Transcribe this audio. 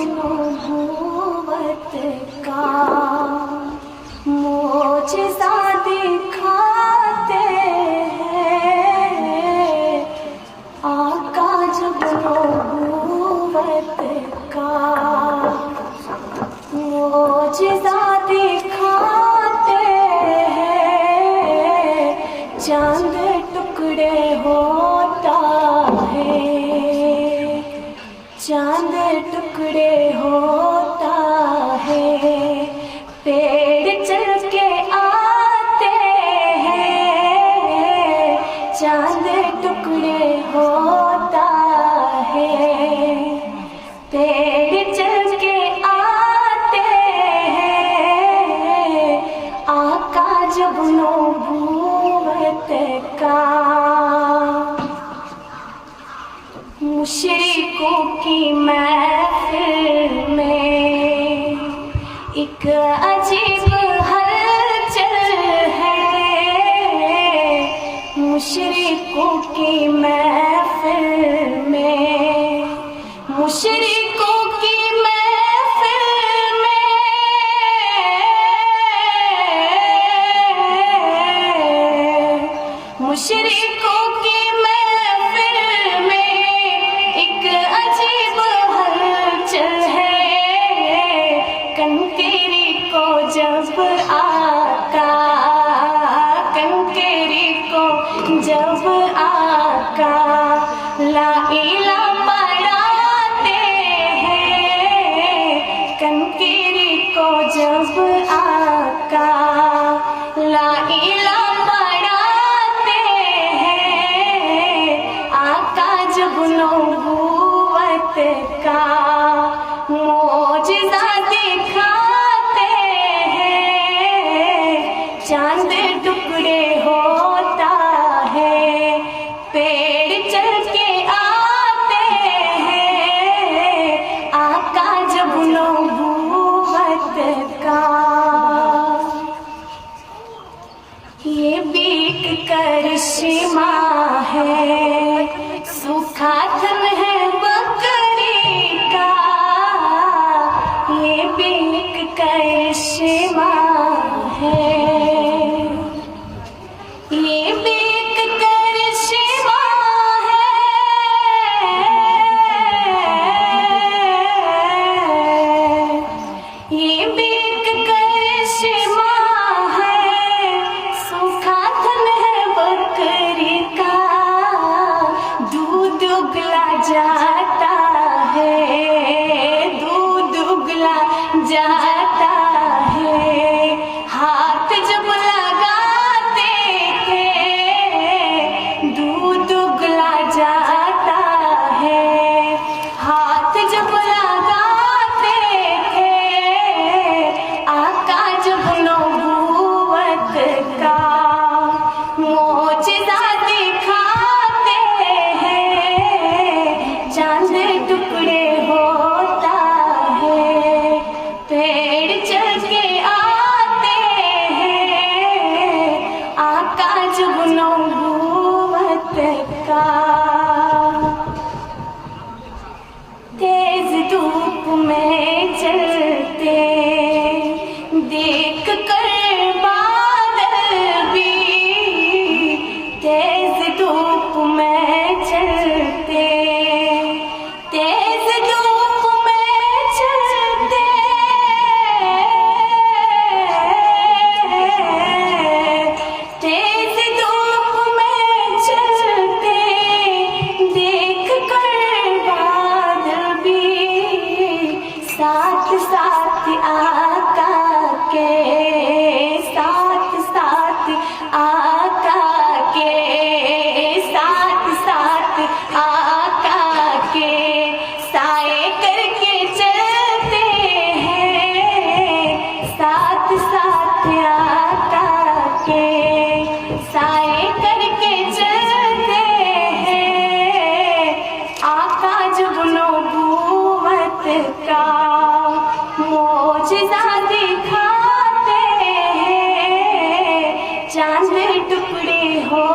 नबूवत का मोजज़ा दिखाते हैं। आका जब नबूवत का मोजज़ा दिखाते हैं, चांद टुकड़े होता है, चांद टुकड़े होता है। पेड़ चल के आते हैं, चांद टुकड़े होता है। पेड़ चल के आते हैं, आका जब नबूवत का। मुशरिकों की महफिल में एक अजीब हलचल है। मुशरिकों की महफिल में, मुशरिकों की महफिल में मुशरिकों की महफिल में एक अजीब हलचल है। कनकेरी को जब आका, कनकेरी को जब आका ला इलाहा पढ़ाते हैं। कनकेरी को जब आका ला इलाहा पढ़ाते हैं, आका जब नबूवत का मोजज़ा दिखाते हैं, चांद टुकड़े होता है। पेड़ चल के आते हैं, आका जब नबूवत का। ये भी एक करिश्मा है, सूखा थन है बकरी का। ये भी एक करिश्मा है, ये भी एक करिश्मा है। ये भी एक करिश्मा है, सूखा थन है बकरी का। दूध उगला जाता है, दूध उगला जाता है। हाथ जब लगाते थे, दूध उगला जाता है। हाथ जब लगाते थे, आका जब नबूवत का मोजज़ा दिखाते हैं, चांद टुकड़े होता है। पेड़ चल के आते हैं, आका जब नबूवत का। तेज धूप में चलते देख कर बादल भी, तेज धूप में चलते, तेज धूप में चलते, तेज धूप में चलते देख कर बादल भी, साथ साथ आका के, साथ साथ आका के, साथ साथ आका के साए करके चलते हैं। साथ साथ आका के साए करके चलते हैं, आका जब नबूवत का मोजज़ा दिखाते हैं, चांद टुकड़े हो